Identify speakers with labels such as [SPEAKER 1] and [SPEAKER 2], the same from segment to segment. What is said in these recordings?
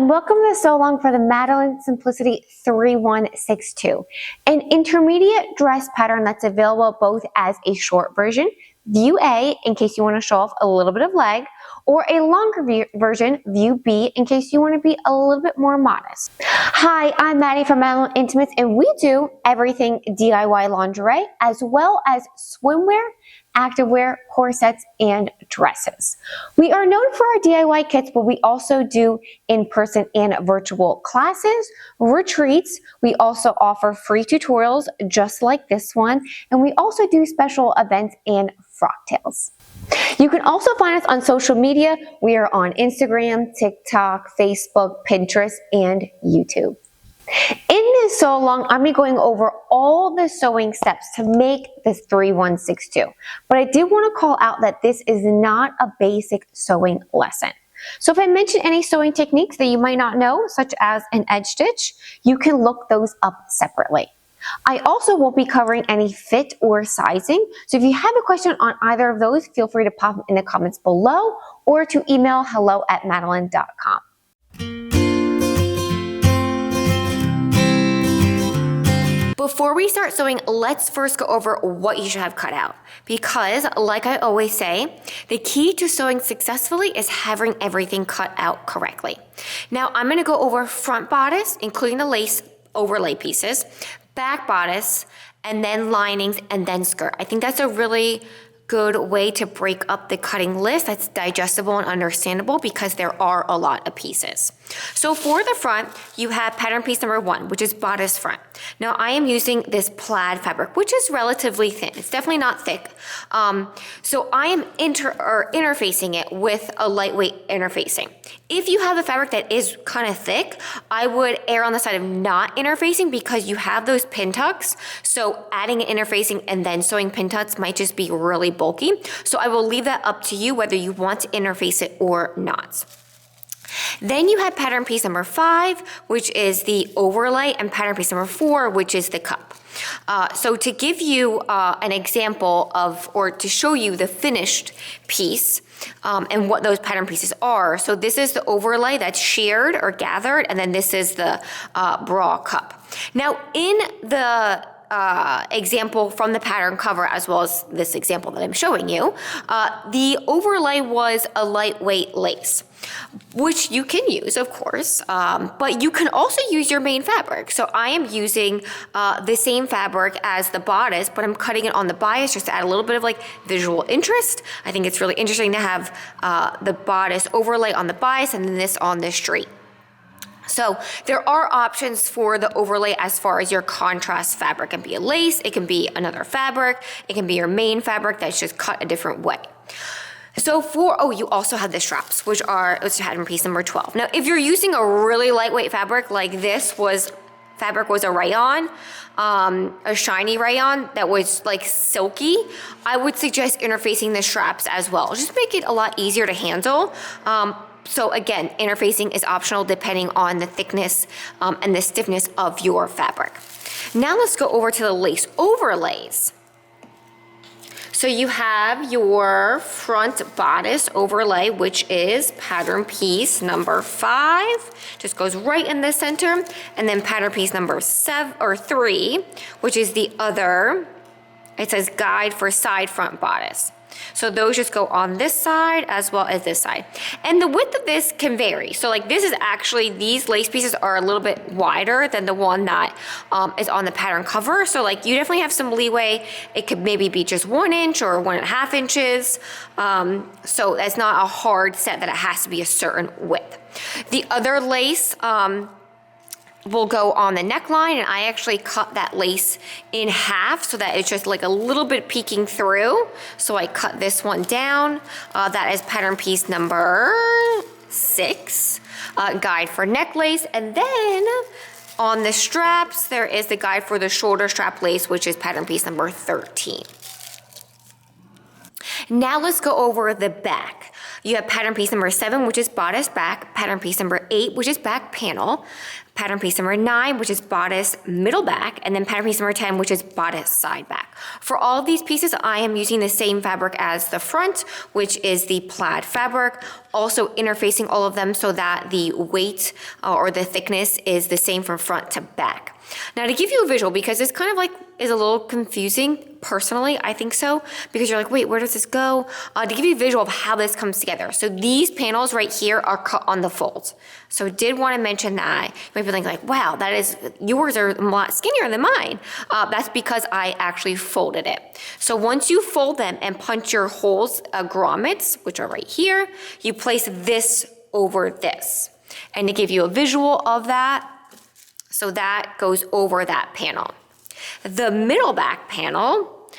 [SPEAKER 1] and welcome to the sew along for the Madalynne Simplicity 3162, an intermediate dress pattern that's available both as a short version, view A, in case you want to show off a little bit of leg, or a longer version, view B, in case you want to be a little bit more modest. Hi, I'm Maddie from Madalynne Intimates, and we do everything DIY lingerie, as well as swimwear, activewear, corsets, and dresses. We are known for our DIY kits, but we also do in-person and virtual classes, retreats. We also offer free tutorials just like this one, and we also do special events and frocktails. You can also find us on social media. We are on Instagram, TikTok, Facebook, Pinterest, and YouTube. In this sew along, I'm going to be going over all the sewing steps to make this 3162. But I do want to call out that this is not a basic sewing lesson. So if I mention any sewing techniques that you might not know, such as an edge stitch, you can look those up separately. I also won't be covering any fit or sizing, so if you have a question on either of those, feel free to pop them in the comments below or to email hello@madalynne.com. Before we start sewing, let's first go over what you should have cut out. Because, like I always say, the key to sewing successfully is having everything cut out correctly. Now, I'm going to go over front bodice, including the lace overlay pieces, back bodice, and then linings, and then skirt. I think that's a really good way to break up the cutting list that's digestible and understandable because there are a lot of pieces. So for the front, you have pattern piece number 1, which is bodice front. Now I am using this plaid fabric, which is relatively thin. It's definitely not thick. So I am interfacing it with a lightweight interfacing. If you have a fabric that is kind of thick, I would err on the side of not interfacing because you have those pin tucks. So adding an interfacing and then sewing pin tucks might just be really bulky. So I will leave that up to you whether you want to interface it or not. Then you have pattern piece number 5, which is the overlay, and pattern piece number 4, which is the cup. So to give you an example of, or to show you the finished piece and what those pattern pieces are. So this is the overlay that's sheared or gathered, and then this is the bra cup. Now in the example from the pattern cover, as well as this example that I'm showing you, the overlay was a lightweight lace, which you can use, of course, but you can also use your main fabric. So I am using the same fabric as the bodice, but I'm cutting it on the bias just to add a little bit of like visual interest. I think it's really interesting to have the bodice overlay on the bias and then this on the straight. So there are options for the overlay as far as your contrast fabric. It can be a lace, it can be another fabric, it can be your main fabric that's just cut a different way. So you also have the straps, which are pattern piece number 12. Now, if you're using a really lightweight fabric, like this fabric was a rayon, a shiny rayon that was like silky, I would suggest interfacing the straps as well. Just make it a lot easier to handle. So again, interfacing is optional depending on the thickness and the stiffness of your fabric. Now let's go over to the lace overlays. So you have your front bodice overlay, which is pattern piece number 5, just goes right in the center, and then pattern piece number 3, which is the other, it says guide for side front bodice. So those just go on this side as well as this side. And the width of this can vary. So like this is actually, these lace pieces are a little bit wider than the one that is on the pattern cover. So like you definitely have some leeway. It could maybe be just 1 inch or 1.5 inches. So that's not a hard set that it has to be a certain width. The other lace, will go on the neckline, and I actually cut that lace in half so that it's just like a little bit peeking through. So I cut this one down. That is pattern piece number 6, guide for neck lace. And then on the straps, there is the guide for the shoulder strap lace, which is pattern piece number 13. Now let's go over the back. You have pattern piece number 7, which is bodice back, pattern piece number 8, which is back panel, pattern piece number 9, which is bodice middle back, and then pattern piece number 10, which is bodice side back. For all of these pieces, I am using the same fabric as the front, which is the plaid fabric, also interfacing all of them so that the weight or the thickness is the same from front to back. Now, to give you a visual, because this kind of like is a little confusing, personally, I think so, because you're like, wait, where does this go? To give you a visual of how this comes together. So these panels right here are cut on the folds. So did want to mention that. You might be thinking like, wow, that is, yours are a lot skinnier than mine. That's because I actually folded it. So once you fold them and punch your holes, grommets, which are right here, you place this over this. And to give you a visual of that, so that goes over that panel. The middle back panel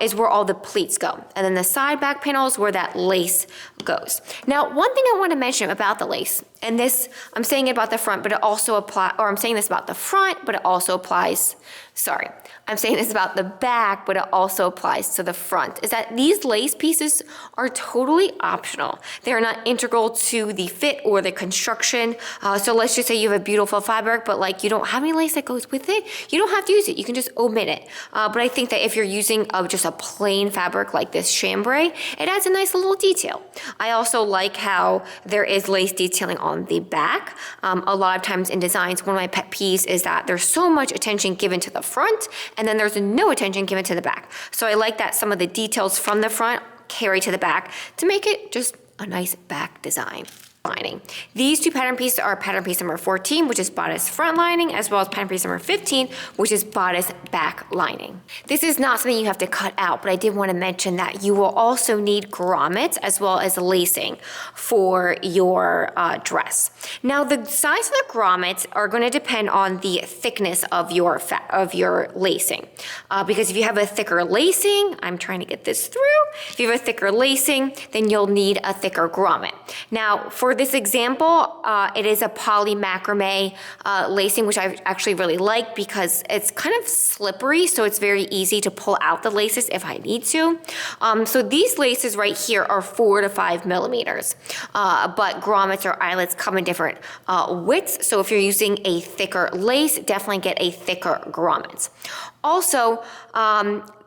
[SPEAKER 1] is where all the pleats go. And then the side back panel is where that lace goes. Now, one thing I want to mention about the lace, and this, I'm saying it about the front, but it also applies, or I'm saying this about the front, but it also applies, sorry, I'm saying this about the back, but it also applies to the front, is that these lace pieces are totally optional. They're not integral to the fit or the construction. So let's just say you have a beautiful fabric, but like you don't have any lace that goes with it, you don't have to use it. You can just omit it. But I think that if you're using just a plain fabric like this chambray, it adds a nice little detail. I also like how there is lace detailing on the back. A lot of times in designs, one of my pet peeves is that there's so much attention given to the front and then there's no attention given to the back. So I like that some of the details from the front carry to the back to make it just a nice back design. Lining. These two pattern pieces are pattern piece number 14, which is bodice front lining, as well as pattern piece number 15, which is bodice back lining. This is not something you have to cut out, but I did want to mention that you will also need grommets as well as lacing for your dress. Now, the size of the grommets are going to depend on the thickness of your lacing, because if you have a thicker lacing, I'm trying to get this through. If you have a thicker lacing, then you'll need a thicker grommet. Now, for this example, it is a poly macrame lacing, which I actually really like because it's kind of slippery, so it's very easy to pull out the laces if I need to. So these laces right here are 4 to 5 millimeters, but grommets or eyelets come in different widths, so if you're using a thicker lace, definitely get a thicker grommet. Also,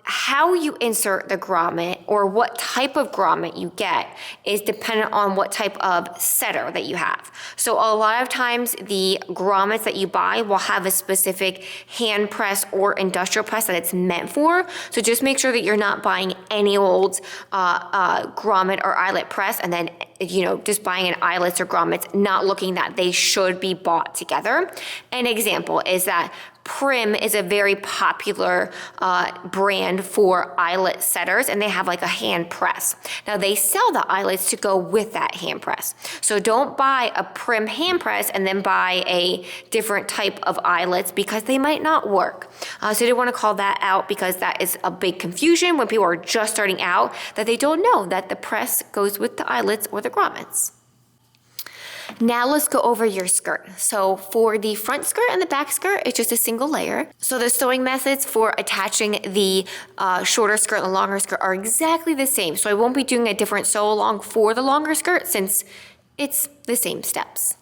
[SPEAKER 1] how you insert the grommet or what type of grommet you get is dependent on what type of setter that you have. So a lot of times the grommets that you buy will have a specific hand press or industrial press that it's meant for. So just make sure that you're not buying any old grommet or eyelet press and then just buying an eyelets or grommets, not looking that they should be bought together. An example is that Prim is a very popular brand for eyelet setters, and they have like a hand press. Now they sell the eyelets to go with that hand press. So don't buy a Prim hand press and then buy a different type of eyelets because they might not work. So I did want to call that out because that is a big confusion when people are just starting out, that they don't know that the press goes with the eyelets or the grommets. Now let's go over your skirt. So for the front skirt and the back skirt, it's just a single layer. So the sewing methods for attaching the shorter skirt and the longer skirt are exactly the same. So I won't be doing a different sew along for the longer skirt since it's the same steps.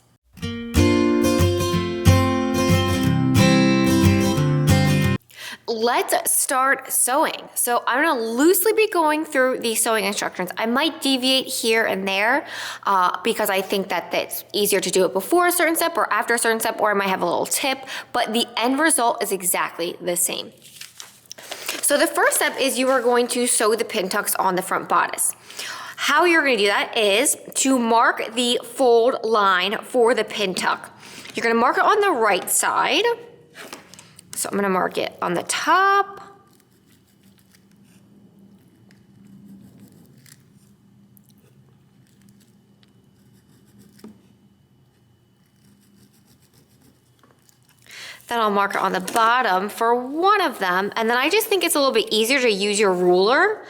[SPEAKER 1] Let's start sewing. So I'm going to loosely be going through the sewing instructions. I might deviate here and there because I think that it's easier to do it before a certain step or after a certain step, or I might have a little tip, but the end result is exactly the same. So the first step is you are going to sew the pin tucks on the front bodice. How you're going to do that is to mark the fold line for the pin tuck. You're going to mark it on the right side. So I'm going to mark it on the top. Then I'll mark it on the bottom for one of them. And then I just think it's a little bit easier to use your ruler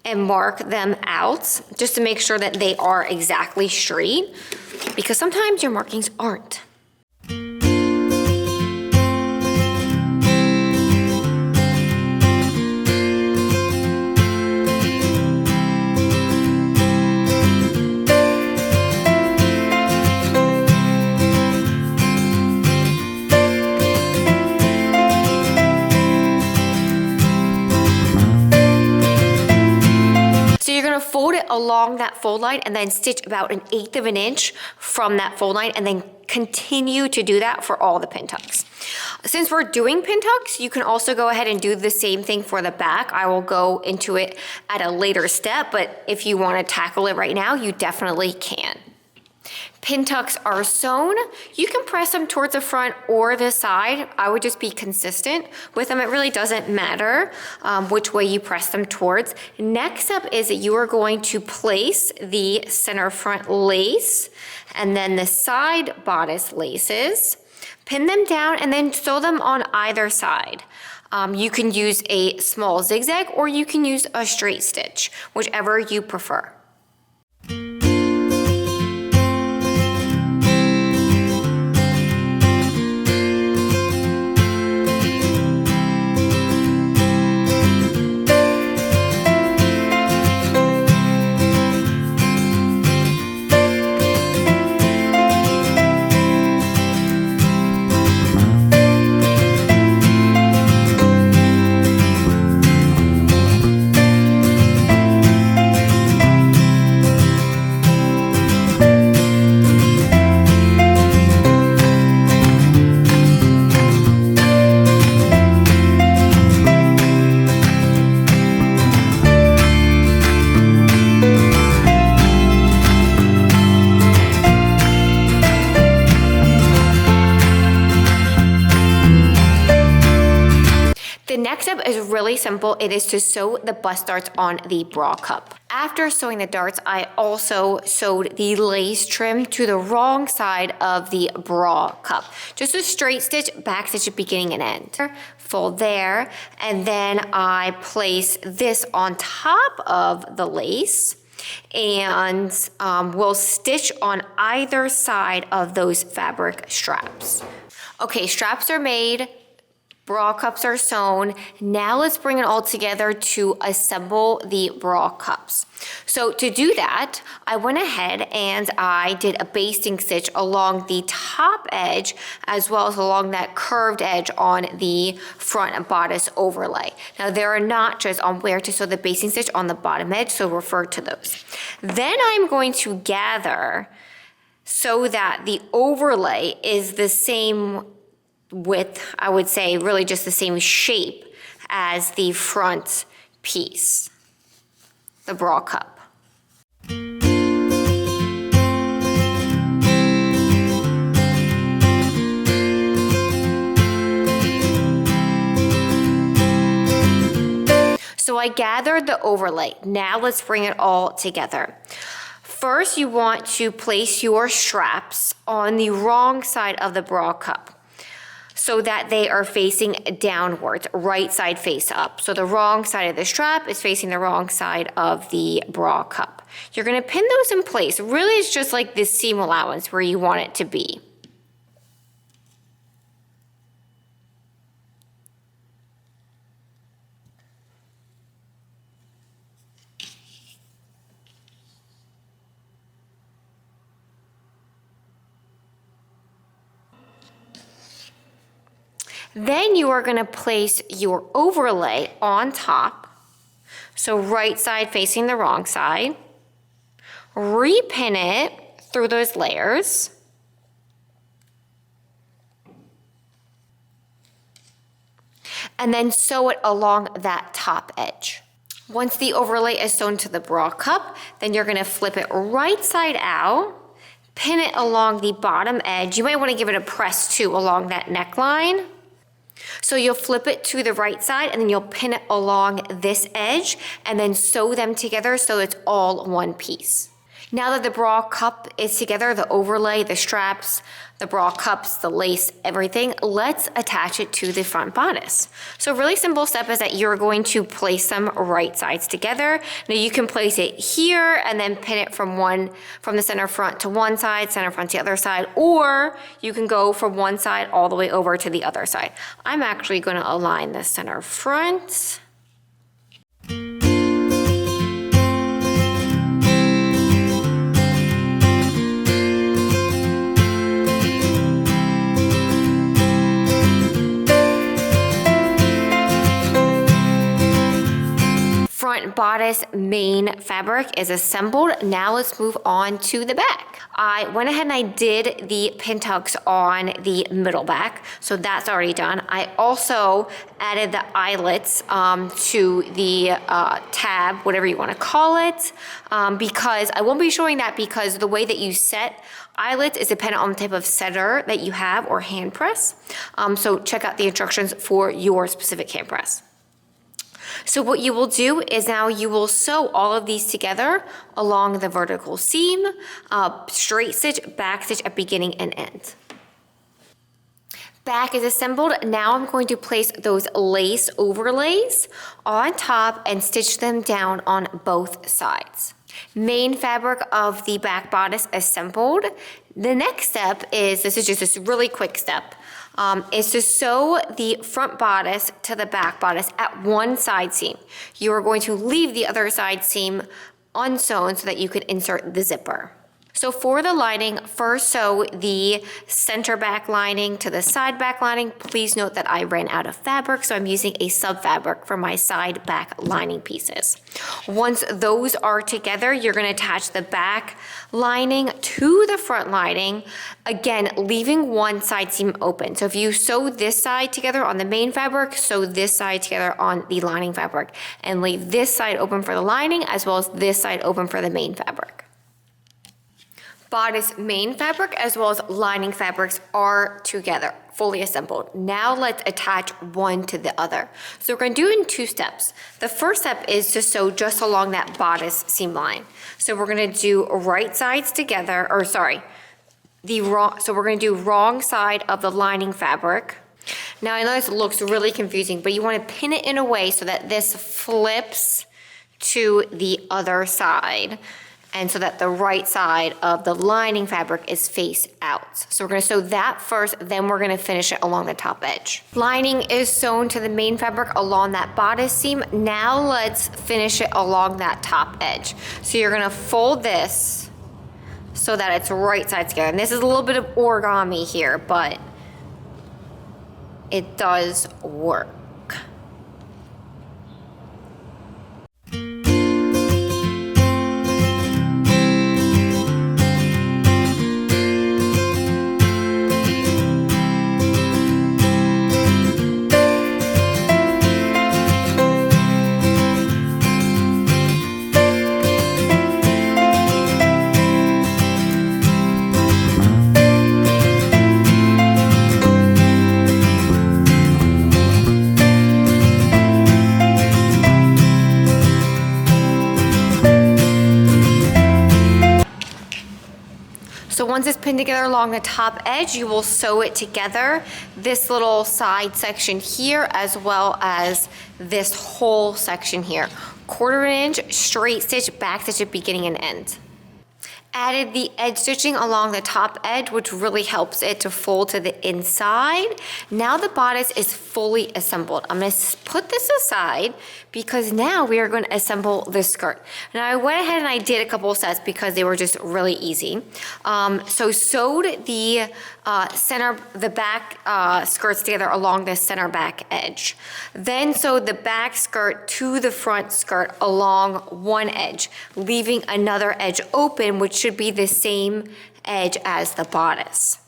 [SPEAKER 1] and mark them out just to make sure that they are exactly straight, because sometimes your markings aren't. you're gonna fold it along that fold line and then stitch about 1/8 of an inch from that fold line, and then continue to do that for all the pin tucks. Since we're doing pin tucks, you can also go ahead and do the same thing for the back. I will go into it at a later step, but if you want to tackle it right now, you definitely can. Pin tucks are sewn. You can press them towards the front or the side. I would just be consistent with them. It really doesn't matter which way you press them towards. Next up is that you are going to place the center front lace and then the side bodice laces. Pin them down and then sew them on either side. You can use a small zigzag or you can use a straight stitch, whichever you prefer. The next step is really simple. It is to sew the bust darts on the bra cup. After sewing the darts, I also sewed the lace trim to the wrong side of the bra cup. Just a straight stitch, back stitch at beginning and end. Fold there, and then I place this on top of the lace, and we'll stitch on either side of those fabric straps. Okay, straps are made. Bra cups are sewn. Now let's bring it all together to assemble the bra cups. So to do that, I went ahead and I did a basting stitch along the top edge as well as along that curved edge on the front bodice overlay. Now there are notches on where to sew the basting stitch on the bottom edge, so refer to those. Then I'm going to gather so that the overlay is the same width, I would say really just the same shape as the front piece, the bra cup. So I gathered the overlay. Now let's bring it all together. First, you want to place your straps on the wrong side of the bra cup, so that they are facing downwards, right side face up. So the wrong side of the strap is facing the wrong side of the bra cup. You're gonna pin those in place. Really, it's just like this seam allowance where you want it to be. Then you are going to place your overlay on top, so right side facing the wrong side. Repin it through those layers. And then sew it along that top edge. Once the overlay is sewn to the bra cup, then you're going to flip it right side out, pin it along the bottom edge. You might want to give it a press too along that neckline. So you'll flip it to the right side and then you'll pin it along this edge and then sew them together so it's all one piece. Now that the bra cup is together, the overlay, the straps, the bra cups, the lace, everything, let's attach it to the front bodice. So a really simple step is that you're going to place them right sides together. Now you can place it here and then pin it from the center front to one side, center front to the other side, or you can go from one side all the way over to the other side. I'm actually going to align the center front. bodice main fabric is assembled. Now let's move on to the back. I went ahead and I did the pin tucks on the middle back, so that's already done. I also added the eyelets to the tab, whatever you want to call it, because I won't be showing that because the way that you set eyelets is dependent on the type of setter that you have or hand press. So check out the instructions for your specific hand press. So what you will do is now you will sew all of these together along the vertical seam, straight stitch, back stitch at beginning and end. Back is assembled. Now I'm going to place those lace overlays on top and stitch them down on both sides. Main fabric of the back bodice assembled. The next step is, this is just this really quick step, is to sew the front bodice to the back bodice at one side seam. You are going to leave the other side seam unsewn so that you can insert the zipper. So for the lining, first sew the center back lining to the side back lining. Please note that I ran out of fabric, so I'm using a sub fabric for my side back lining pieces. Once those are together, you're going to attach the back lining to the front lining, again, leaving one side seam open. So if you sew this side together on the main fabric, sew this side together on the lining fabric, and leave this side open for the lining as well as this side open for the main fabric. Bodice main fabric as well as lining fabrics are together, fully assembled. Now let's attach one to the other. So we're going to do it in two steps. The first step is to sew just along that bodice seam line. So we're going to do right sides together, or sorry, so we're going to do wrong side of the lining fabric. Now I know this looks really confusing, but you want to pin it in a way so that this flips to the other side, and so that the right side of the lining fabric is face out. So we're gonna sew that first, then we're gonna finish it along the top edge. Lining is sewn to the main fabric along that bodice seam. Now let's finish it along that top edge. So you're gonna fold this so that it's right side together. And this is a little bit of origami here, but it does work. So once it's pinned together along the top edge, you will sew it together, this little side section here, as well as this whole section here. 1/4 inch straight stitch, back stitch at beginning and end. Added the edge stitching along the top edge, which really helps it to fold to the inside. Now the bodice is fully assembled. I'm going to put this aside because now we are going to assemble the skirt. Now I went ahead and I did a couple of sets because they were just really easy. So sewed the back skirts together along the center back edge. Then sewed the back skirt to the front skirt along one edge, leaving another edge open, which should be the same edge as the bodice.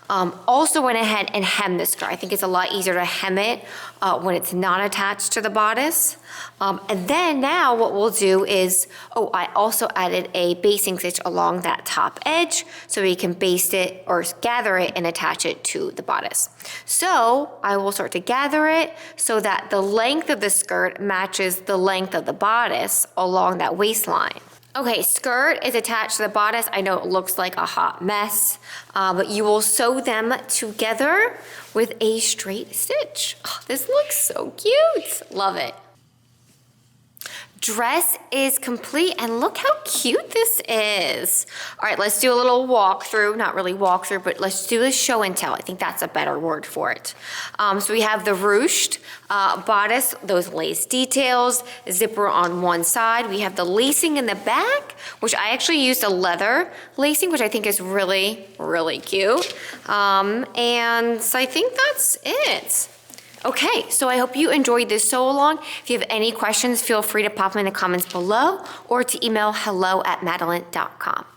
[SPEAKER 1] Also went ahead and hemmed the skirt. I think it's a lot easier to hem it when it's not attached to the bodice. And then now what we'll do is, I also added a basting stitch along that top edge so we can baste it or gather it and attach it to the bodice. So I will start to gather it so that the length of the skirt matches the length of the bodice along that waistline. Okay, skirt is attached to the bodice. I know it looks like a hot mess, but you will sew them together with a straight stitch. Oh, this looks so cute. Love it. Dress is complete, and look how cute this is. All right, let's do a little walkthrough. Not really walkthrough, but let's do a show and tell. I think that's a better word for it. So we have the ruched bodice, those lace details, zipper on one side. We have the lacing in the back, which I actually used a leather lacing, which I think is really, really cute. And so I think that's it. Okay, so I hope you enjoyed this sew along. If you have any questions, feel free to pop them in the comments below or to email hello@madalynne.com.